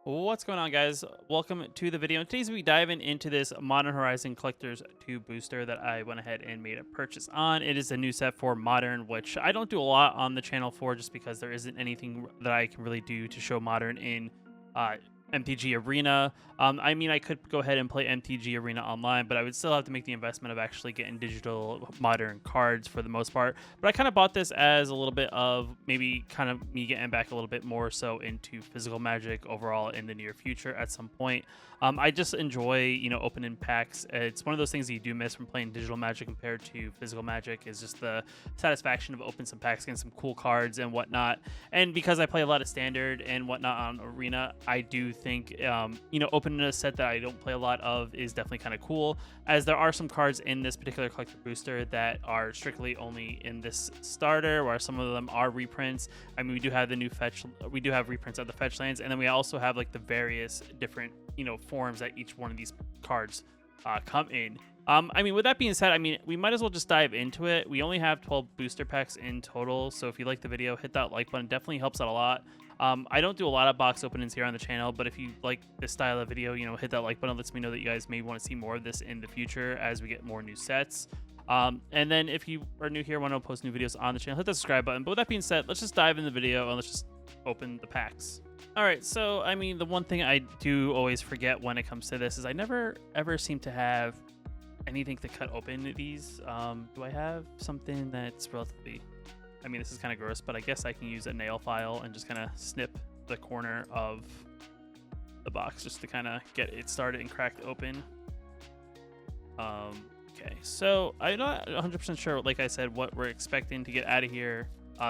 What's going on, guys? Welcome to the video. In today's we diving into this Modern Horizon Collectors 2 booster that I went ahead and made a purchase on. It is a new set for Modern, which I don't do a lot on the channel for just because there isn't anything that I can really do to show Modern in uh, MTG Arena. I mean, I could go ahead and play MTG Arena online, but I would still have to make the investment of actually getting digital Modern cards for the most part. But I kind of bought this as a little bit of maybe kind of me getting back a little bit more so into physical Magic overall in the near future at some point. I just enjoy, opening packs. It's one of those things that you do miss from playing digital Magic compared to physical Magic is just the satisfaction of opening some packs, getting some cool cards and whatnot. And because I play a lot of Standard and whatnot on Arena, I do think, opening a set that I don't play a lot of is definitely kind of cool, as there are some cards in this particular collector booster that are strictly only in this starter, where some of them are reprints. I mean, we do have the new fetch, we do have reprints of the fetch lands, and then we also have like the various different, forms that each one of these cards come in. I mean, with that being said, I mean, we might as well just dive into it. We only have 12 booster packs in total, so if you like the video, hit that like button. It definitely helps out a lot. I don't do a lot of box openings here on the channel, but if you like this style of video, hit that like button. It lets me know that you guys may want to see more of this in the future as we get more new sets. And then if you are new here, want to post new videos on the channel, hit that subscribe button. But with that being said, let's just dive in the video and let's just open the packs. All right, so I mean, the one thing I do always forget when it comes to this is I never ever seem to have anything to cut open these. Do I have something that's relatively... I mean, this is kind of gross, but I guess I can use a nail file and just kind of snip the corner of the box just to kind of get it started and cracked open. Okay, so I'm not 100% sure, like I said, what we're expecting to get out of here.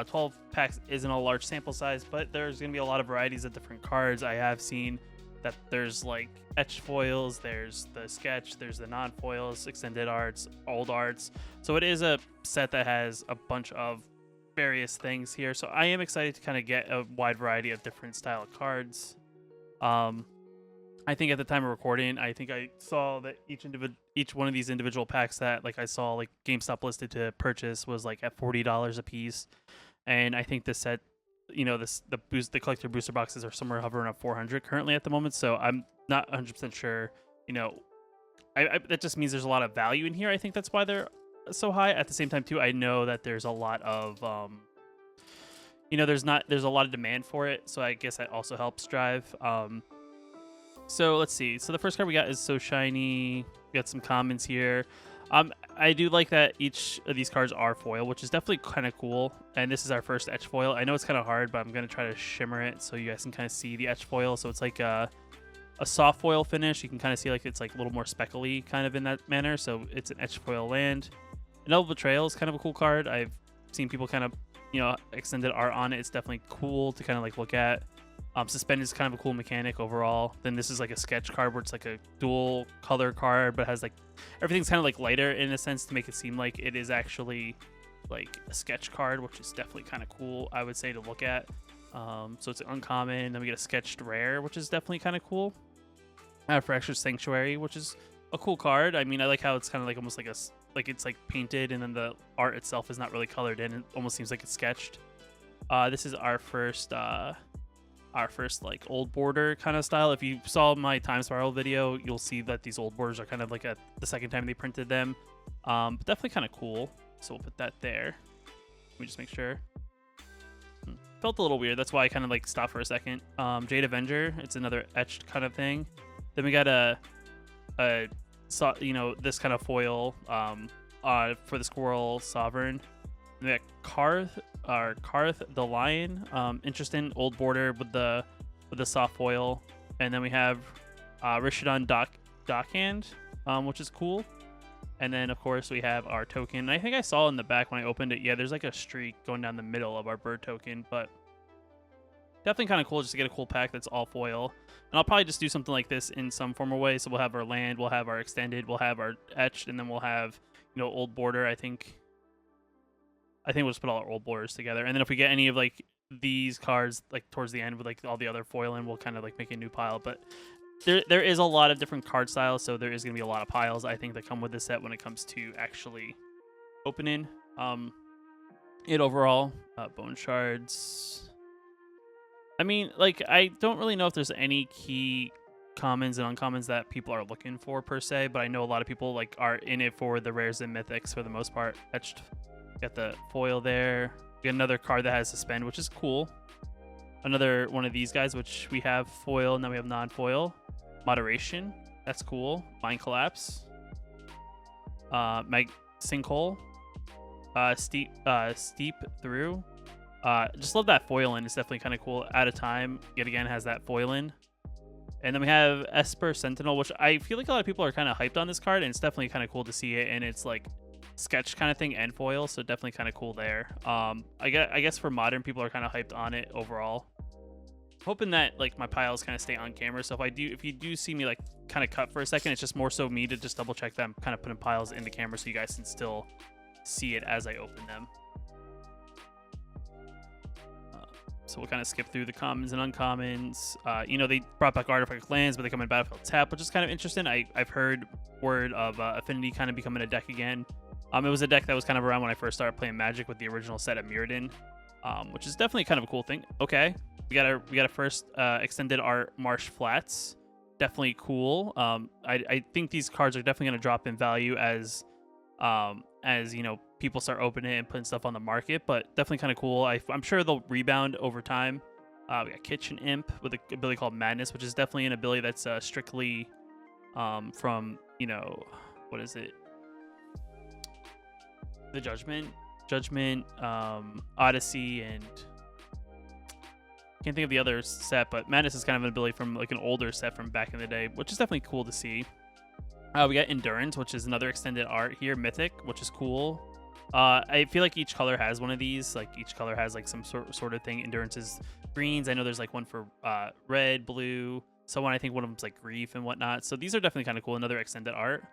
12 packs isn't a large sample size, but there's going to be a lot of varieties of different cards. I have seen that there's like etched foils, there's the sketch, there's the non-foils, extended arts, old arts. So it is a set that has a bunch of various things here. So I am excited to kind of get a wide variety of different style cards. I think at the time of recording, I think I saw that each one of these individual packs that like I saw like GameStop listed to purchase was like at $40 a piece, and I think this set, the collector booster boxes are somewhere hovering at 400 currently at the moment. So I'm not 100% sure. That just means there's a lot of value in here. I think that's why they're so high. At the same time, too, I know that there's a lot of there's a lot of demand for it. So I guess that also helps drive. So let's see. So the first card we got is So Shiny. We got some commons here. I do like that each of these cards are foil, which is definitely kind of cool. And this is our first etch foil. I know it's kind of hard, but I'm going to try to shimmer it so you guys can kind of see the etch foil. So it's like a soft foil finish. You can kind of see like it's like a little more speckly kind of in that manner. So it's an etch foil land. Inevitable Betrayal is kind of a cool card. I've seen people kind of, extended art on it. It's definitely cool to kind of like look at. Suspend is kind of a cool mechanic overall. Then this is like a sketch card where it's like a dual color card, but has like everything's kind of like lighter in a sense to make it seem like it is actually like a sketch card, which is definitely kind of cool, I would say, to look at. So it's an uncommon. Then we get a sketched rare, which is definitely kind of cool. Fractured Sanctuary, which is a cool card. I mean, I like how it's kind of like almost like it's like painted, and then the art itself is not really colored in. It almost seems like it's sketched. This is our first like old border kind of style. If you saw my time spiral video, you'll see that these old borders are kind of like the second time they printed them. But definitely kind of cool. So we'll put that there. Let me just make sure. Felt a little weird. That's why I kind of like stopped for a second. Jade Avenger. It's another etched kind of thing. Then we got this kind of foil for the Squirrel Sovereign. And we got Karth the Lion. Interesting old border with the soft foil. And then we have Rishadan Dockhand, which is cool. And then of course we have our token. I think I saw in the back when I opened it, yeah, there's like a streak going down the middle of our bird token, but definitely kind of cool just to get a cool pack that's all foil. And I'll probably just do something like this in some form or way. So we'll have our land, we'll have our extended, we'll have our etched, and then we'll have, old border. I think we'll just put all our old borders together. And then if we get any of like these cards like towards the end with like all the other foil in, we'll kind of like make a new pile. But there is a lot of different card styles, so there is going to be a lot of piles, I think, that come with this set when it comes to actually opening it overall. Bone Shards. I mean, like, I don't really know if there's any key commons and uncommons that people are looking for per se, but I know a lot of people like are in it for the rares and mythics for the most part. Etched. Got the foil there. We got another card that has suspend, which is cool. Another one of these guys, which we have foil, and then we have non-foil. Moderation. That's cool. Mind collapse. Mag sinkhole. Steep through. Just love that foil in. It's definitely kind of cool. Out of time, yet again, has that foil in. And then we have Esper Sentinel, which I feel like a lot of people are kind of hyped on this card, and it's definitely kind of cool to see it. And it's like sketch kind of thing and foil, so definitely kind of cool there. I guess for modern, people are kind of hyped on it overall. Hoping that like my piles kind of stay on camera. So if you do see me like kind of cut for a second, it's just more so me to just double check that I'm kind of putting piles in the camera so you guys can still see it as I open them. So we'll kind of skip through the commons and uncommons. You know, they brought back artifact lands, but they come in Battlefield Tap, which is kind of interesting. I've heard word of Affinity kind of becoming a deck again. It was a deck that was kind of around when I first started playing Magic with the original set of Mirrodin, which is definitely kind of a cool thing. Okay, we got a first extended art Marsh Flats. Definitely cool. I think these cards are definitely going to drop in value as you know, people start opening it and putting stuff on the market, but definitely kind of cool. I'm sure they'll rebound over time. We got Kitchen Imp with an ability called Madness, which is definitely an ability that's strictly from, you know, what is it? The Judgment, Odyssey, and can't think of the other set, but Madness is kind of an ability from like an older set from back in the day, which is definitely cool to see. We got Endurance, which is another extended art here, Mythic, which is cool. I feel like each color has one of these. Like each color has like some sort of thing. Endurance is greens. I know there's like one for red, blue. Someone, I think one of them's like Grief and whatnot. So these are definitely kind of cool. Another extended art.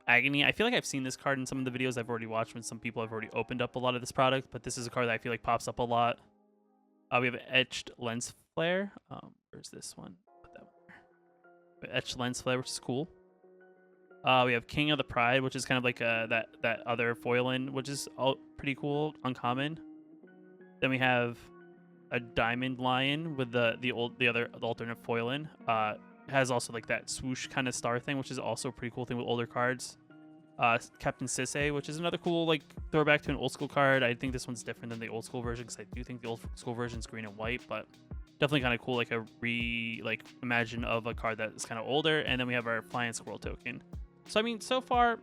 Agony. I feel like I've seen this card in some of the videos I've already watched when some people have already opened up a lot of this product, but this is a card that I feel like pops up a lot. We have Etched Lens Flare. Where's this one? Put that one there. Etched Lens Flare, which is cool. We have King of the Pride, which is kind of like that other foil in, which is all pretty cool, uncommon. Then we have a Diamond Lion with the alternate foil in. Has also like that swoosh kind of star thing, which is also a pretty cool thing with older cards. Captain Sisay, which is another cool like throwback to an old school card. I think this one's different than the old school version because I do think the old school version is green and white, but definitely kind of cool, like a imagine of a card that is kind of older. And then we have our Flying Squirrel token. So I mean, so far,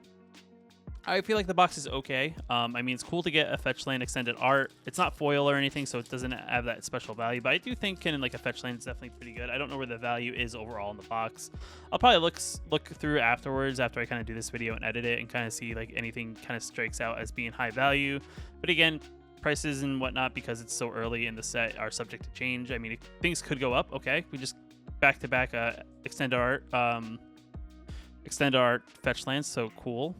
I feel like the box is okay. I mean, it's cool to get a fetch land extended art. It's not foil or anything, so it doesn't have that special value. But I do think getting like a fetch land is definitely pretty good. I don't know where the value is overall in the box. I'll probably look through afterwards after I kind of do this video and edit it and kind of see like anything kind of strikes out as being high value. But again, prices and whatnot, because it's so early in the set, are subject to change. I mean, things could go up. Okay, we just back to back extended art. Extend our fetch lands, so cool.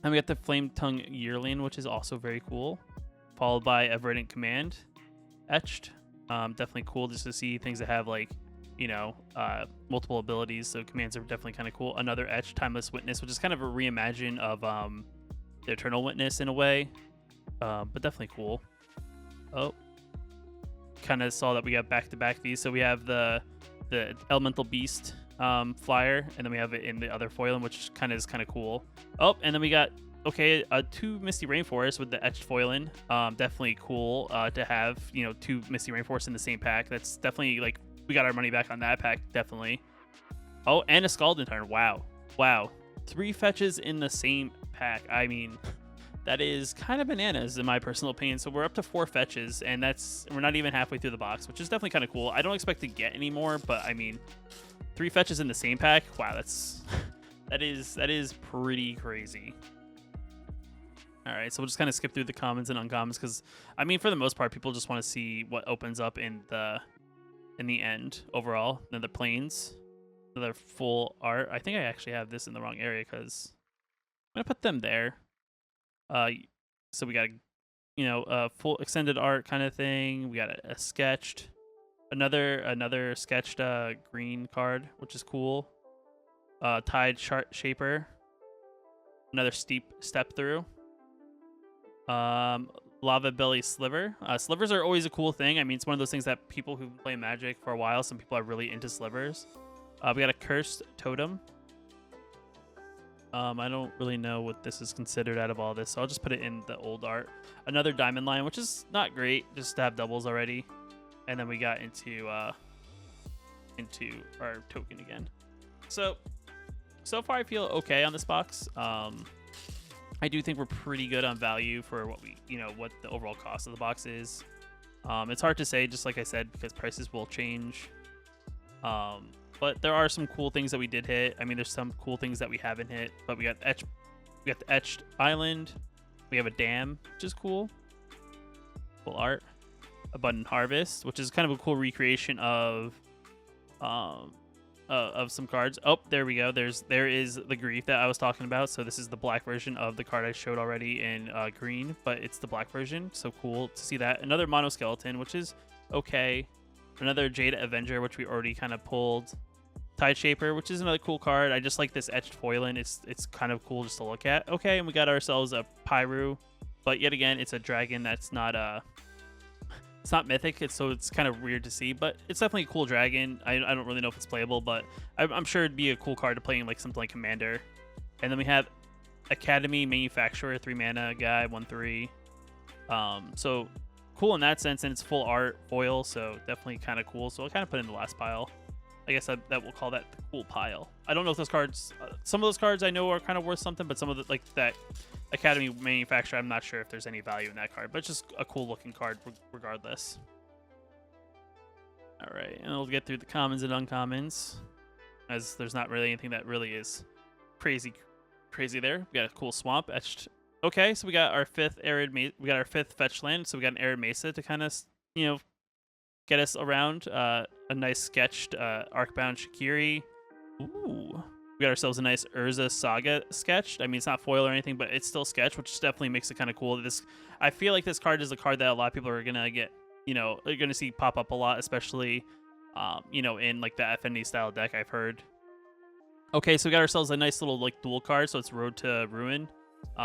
And we got the Flame Tongue Yearling, which is also very cool. Followed by a Verdant Command, Etched. Definitely cool just to see things that have like, you know, multiple abilities. So commands are definitely kind of cool. Another Etched, Timeless Witness, which is kind of a reimagine of the Eternal Witness in a way, but definitely cool. Oh, kind of saw that we got back to back these. So we have the Elemental Beast flyer, and then we have it in the other foil, which is kind of cool. Oh, and then we got two Misty Rainforest with the etched foil in. Definitely cool to have, you know, two Misty Rainforest in the same pack. That's definitely like we got our money back on that pack, definitely. Oh, and a Scalding Tarn. Wow, 3 fetches in the same pack. I mean, that is kind of bananas in my personal opinion. So we're up to 4 fetches, and we're not even halfway through the box, which is definitely kind of cool. I don't expect to get any more, but I mean, 3 fetches in the same pack. Wow, that is pretty crazy. All right, so we'll just kind of skip through the commons and uncommons because I mean, for the most part, people just want to see what opens up in the end overall. Another planes, another full art. I think I actually have this in the wrong area because I'm gonna put them there. So we got a full extended art kind of thing. We got a sketched. Another sketched green card, which is cool. Tide Shaper. Another steep step through. Lava Belly Sliver. Slivers are always a cool thing. I mean, it's one of those things that people who play Magic for a while, some people are really into slivers. We got a Cursed Totem. I don't really know what this is considered out of all this, so I'll just put it in the old art. Another Diamond Lion, which is not great, just to have doubles already. And then we got into our token again. So far I feel okay on this box. I do think we're pretty good on value for what what the overall cost of the box is. It's hard to say, just like I said, because prices will change. But there are some cool things that we did hit. I mean, there's some cool things that we haven't hit. But we got the Etched Island. We have a dam, which is cool. Cool art. Abundant Harvest, which is kind of a cool recreation of some cards. Oh, there we go. There is the Grief that I was talking about. So this is the black version of the card I showed already in green, but it's the black version. So cool to see that. Another Mono Skeleton, which is okay. Another Jada Avenger, which we already kind of pulled. Tide Shaper, which is another cool card. I just like this etched foiling. It's kind of cool just to look at. Okay, and we got ourselves a Pyru, but yet again, it's a dragon that's not it's not mythic. So it's kind of weird to see, but it's definitely a cool dragon. I don't really know if it's playable, but I'm sure it'd be a cool card to play in like something like Commander. And then we have Academy Manufacturer, 3 mana guy, 1/3. So cool in that sense, and it's full art foil, so definitely kind of cool. So I'll kind of put it in the last pile. I guess that we'll call that the cool pile. I don't know if those cards, some of those cards I know are kind of worth something, but some of the, like that Academy Manufacturer, I'm not sure if there's any value in that card, but it's just a cool looking card regardless. All right, and we'll get through the commons and uncommons, as there's not really anything that really is crazy there. We got a cool swamp etched. Okay, so we got our 5th fetch land, so we got an Arid Mesa to kind of, get us around. A nice sketched Arcbound Shikiri. Ooh. We got ourselves a nice Urza Saga sketched. I mean, it's not foil or anything, but it's still sketched, which definitely makes it kind of cool. I feel like this card is a card that a lot of people are gonna get, are gonna see pop up a lot, especially, in like the FND style deck, I've heard. Okay, so we got ourselves a nice little like dual card, so it's Road to Ruin.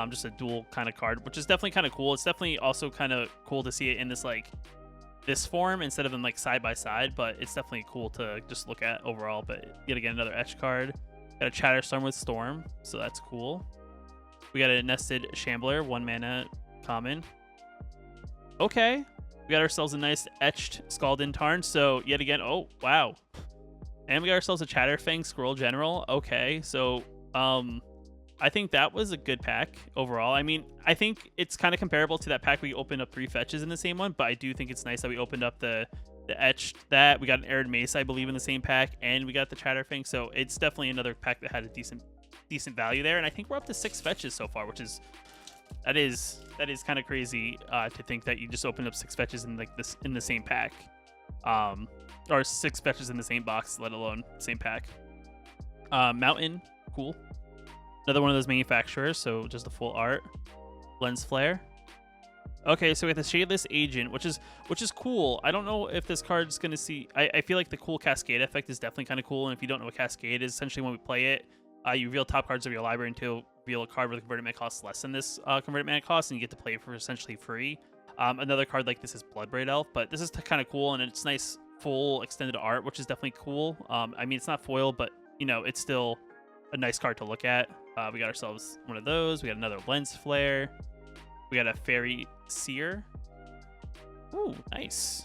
Just a dual kind of card, which is definitely kind of cool. It's definitely also kind of cool to see it in this form instead of them like side by side, but it's definitely cool to just look at overall. But yet again, another etch card. Got a Chatterstorm with Storm, so that's cool. We got a Nested Shambler, 1 mana common. Okay, we got ourselves a nice etched Scalding Tarn, so yet again, oh wow. And we got ourselves a Chatterfang Squirrel General. Okay, so I think that was a good pack overall. I mean, I think it's kind of comparable to that pack we opened up 3 fetches in the same one, but I do think it's nice that we opened up the etched that. We got an Arid Mace, I believe, in the same pack, and we got the Chatterfang, so it's definitely another pack that had a decent value there. And I think we're up to 6 fetches so far, which is that is kind of crazy to think that you just opened up 6 fetches in like this in the same pack, or 6 fetches in the same box, let alone same pack. Mountain, cool. Another one of those manufacturers, so just a full art. Lens Flare. Okay, so we have the Shadeless Agent, which is cool. I don't know if this card's going to see... I feel like the cool Cascade effect is definitely kind of cool, and if you don't know what Cascade is, essentially when we play it, you reveal top cards of your library until reveal a card with a converted mana cost less than this converted mana cost, and you get to play it for essentially free. Another card like this is Bloodbraid Elf, but this is kind of cool, and it's nice full extended art, which is definitely cool. I mean, it's not foil, but, it's still a nice card to look at. We got ourselves one of those. We got another Lens Flare. We got a Fairy Seer. Ooh, nice.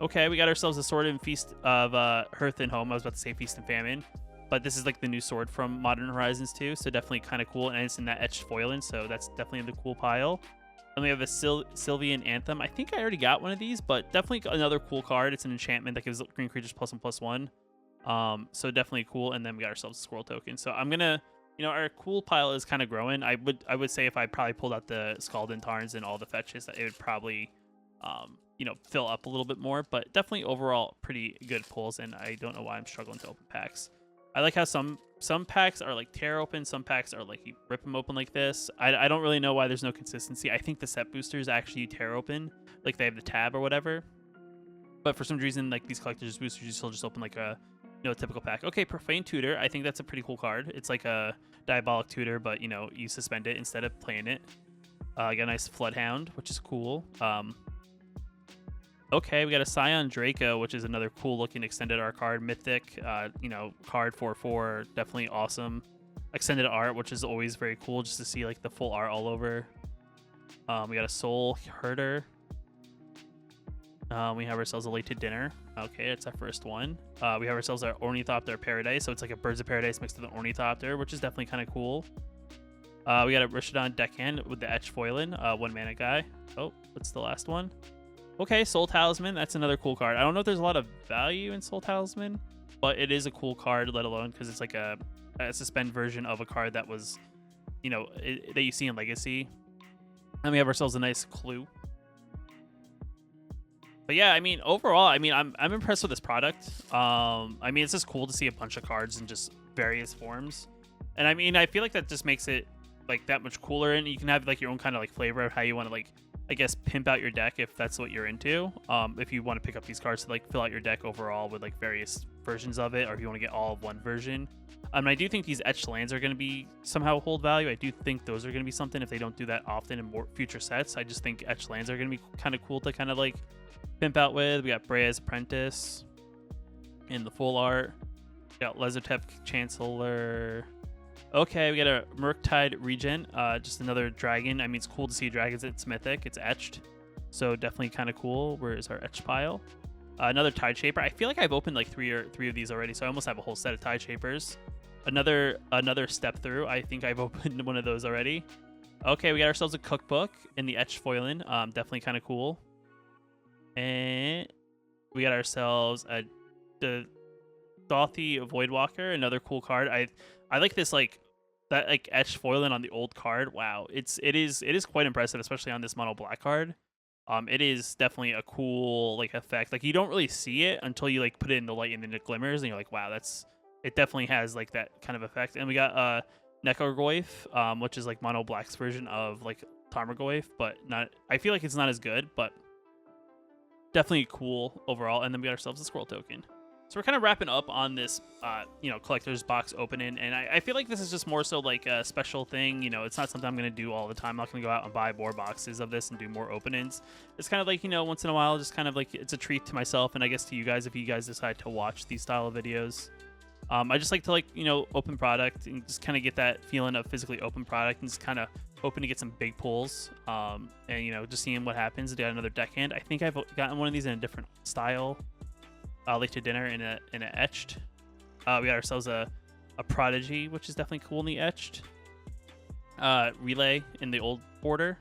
Okay, we got ourselves a Sword and Feast of Hearth and Home. I was about to say Feast and Famine, but this is like the new sword from Modern Horizons 2, so definitely kind of cool, and it's in that etched foiling, so that's definitely in the cool pile. And we have a Sylvian Anthem. I think I already got one of these, but definitely another cool card. It's an enchantment that gives green creatures +1/+1. So definitely cool. And then we got ourselves a Squirrel token. So I'm gonna, our cool pile is kind of growing. I would say if I probably pulled out the Scalding Tarns and all the fetches, that it would probably, fill up a little bit more. But definitely overall pretty good pulls. And I don't know why I'm struggling to open packs. I like how some packs are like tear open, some packs are like you rip them open like this. I don't really know why there's no consistency. I think the set boosters actually tear open, like they have the tab or whatever. But for some reason, like these collectors boosters, you still just open like a typical pack. Okay, Profane Tutor. I think that's a pretty cool card. It's like a Diabolic Tutor, but you suspend it instead of playing it. I got a nice Floodhound, which is cool. Okay, we got a Scion Draco, which is another cool looking extended art card. Mythic, you know, card 4/4, definitely awesome. Extended art, which is always very cool just to see like the full art all over. We got a Soul Herder. We have ourselves a Late to Dinner. Okay, that's our first one. We have ourselves our Ornithopter Paradise, so it's like a Birds of Paradise mixed with an Ornithopter, which is definitely kind of cool. We got a Rishodon Deckhand with the Etch Foilin, 1-mana guy. Oh, what's the last one? Okay, Soul Talisman. That's another cool card. I don't know if there's a lot of value in Soul Talisman, but it is a cool card, let alone because it's like a suspend version of a card that was, you know, that you see in Legacy. And we have ourselves a nice Clue. But yeah, I mean, overall, I mean, I'm impressed with this product. I mean, it's just cool to see a bunch of cards in just various forms. And I mean, I feel like that just makes it like that much cooler, and you can have like your own kind of like flavor of how you want to like, I guess, pimp out your deck if that's what you're into. If you want to pick up these cards to like fill out your deck overall with like various versions of it, or if you want to get all of one version. I do think these etched lands are going to be somehow hold value. I do think those are going to be something if they don't do that often in more future sets. I just think etched lands are going to be kind of cool to kind of like pimp out with. We got Brea's Apprentice in the full art. We got Lezotep Chancellor. Okay, we got a Murktide Regen, just another dragon. I mean, it's cool to see dragons. It's mythic. It's etched, so definitely kind of cool. Where is our etch pile? Another Tide Shaper. I feel like I've opened like three of these already, so I almost have a whole set of Tide Shapers. Another Step Through. I think I've opened one of those already. Okay, we got ourselves a Cookbook in the Etched Foilin. Definitely kind of cool. And we got ourselves the Dauthi Voidwalker, another cool card. I like this like that like etched foiling on the old card. Wow, it is quite impressive, especially on this mono black card. It is definitely a cool like effect. Like you don't really see it until you like put it in the light and then it glimmers, and you're like, wow, it definitely has like that kind of effect. And we got Necrogoyf, which is like mono black's version of like Tarmogoyf, but not. I feel like it's not as good, but definitely cool overall. And then we got ourselves a Scroll Token. So we're kind of wrapping up on this, you know, collector's box opening, and I feel like this is just more so like a special thing. You know, it's not something I'm going to do all the time. I'm not going to go out and buy more boxes of this and do more openings. It's kind of like, you know, once in a while, just kind of like it's a treat to myself, and I guess to you guys if you guys decide to watch these style of videos. I just like to like, you know, open product and just kind of get that feeling of physically open product and just kind of hoping to get some big pulls, and, you know, just seeing what happens. I got another Deckhand. I think I've gotten one of these in a different style. Late to Dinner in a etched. We got ourselves a Prodigy, which is definitely cool in the etched. Relay in the old border.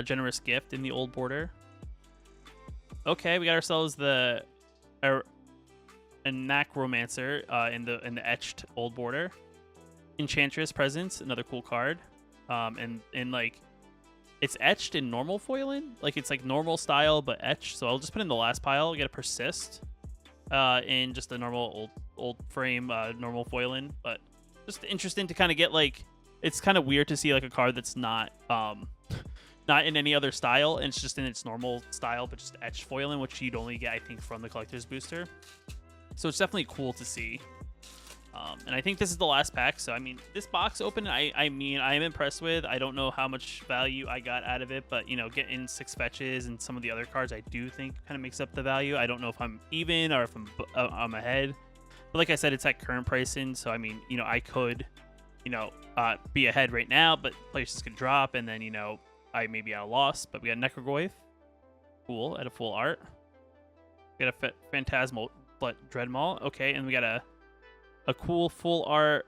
Generous Gift in the old border. Okay, we got ourselves a Necromancer in the etched old border. Enchantress Presence, another cool card. And like it's etched in normal foiling, like it's like normal style but etched. So I'll just put in the last pile. We get a Persist in just a normal old frame normal foiling, but just interesting to kind of get like, it's kind of weird to see like a card that's not not in any other style, and it's just in its normal style but just etched foiling, which you'd only get I think from the collector's booster. So it's definitely cool to see. And I think this is the last pack. So, I mean, this box open, I mean, I am impressed with. I don't know how much value I got out of it, but, you know, getting 6 fetches and some of the other cards, I do think kind of makes up the value. I don't know if I'm even or if I'm ahead. But like I said, it's at current pricing. So, I mean, you know, I could, you know, be ahead right now, but prices could drop. And then, you know, I may be at a loss. But we got Necrogoyf. Cool. At a full art. We got a Phantasmal Dreadmaw. Okay. And we got a cool full art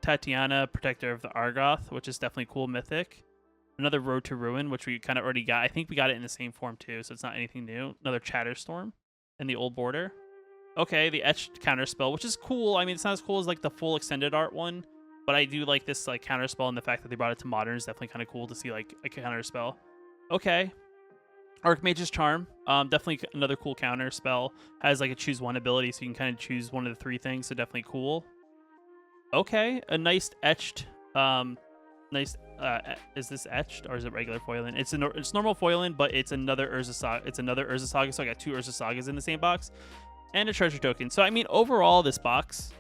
Tatiana, Protector of the Argoth, which is definitely cool mythic. Another Road to Ruin, which we kind of already got. I think we got it in the same form too, so it's not anything new. Another Chatterstorm in the old border. Okay, the etched counterspell, which is cool. I mean, it's not as cool as like the full extended art one, but I do like this like counterspell, and the fact that they brought it to modern is definitely kind of cool to see like a counterspell. Okay. Archmage's Charm, definitely another cool counter spell. Has like a choose one ability, so you can kind of choose one of the 3 things, so definitely cool. Okay, a nice etched, nice, is this etched or is it regular foiling? It's normal foiling, but it's another Urza Saga, so I got 2 Urza Sagas in the same box, and a treasure token. So I mean, overall, this box,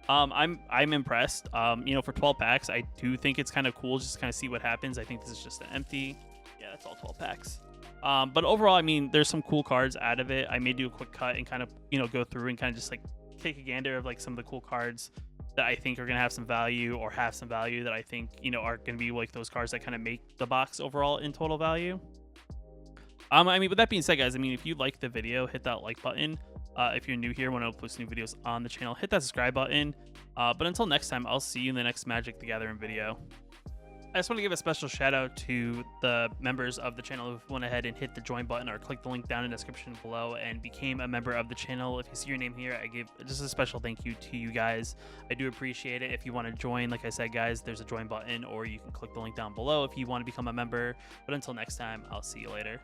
I'm impressed. You know, for 12 packs, I do think it's kind of cool just to kind of see what happens. I think this is just an empty. Yeah, that's all 12 packs. But overall, I mean, there's some cool cards out of it. I may do a quick cut and kind of, you know, go through and kind of just like take a gander of like some of the cool cards that I think are gonna have some value, or have some value that I think, you know, are gonna be like those cards that kind of make the box overall in total value. I mean, with that being said, guys, I mean, if you like the video, hit that like button. If you're new here, when I post new videos on the channel, hit that subscribe button. But until next time, I'll see you in the next Magic the Gathering video. I just want to give a special shout out to the members of the channel who went ahead and hit the join button or click the link down in the description below and became a member of the channel. If you see your name here, I give just a special thank you to you guys. I do appreciate it. If you want to join, like I said, guys, there's a join button, or you can click the link down below if you want to become a member. But until next time, I'll see you later.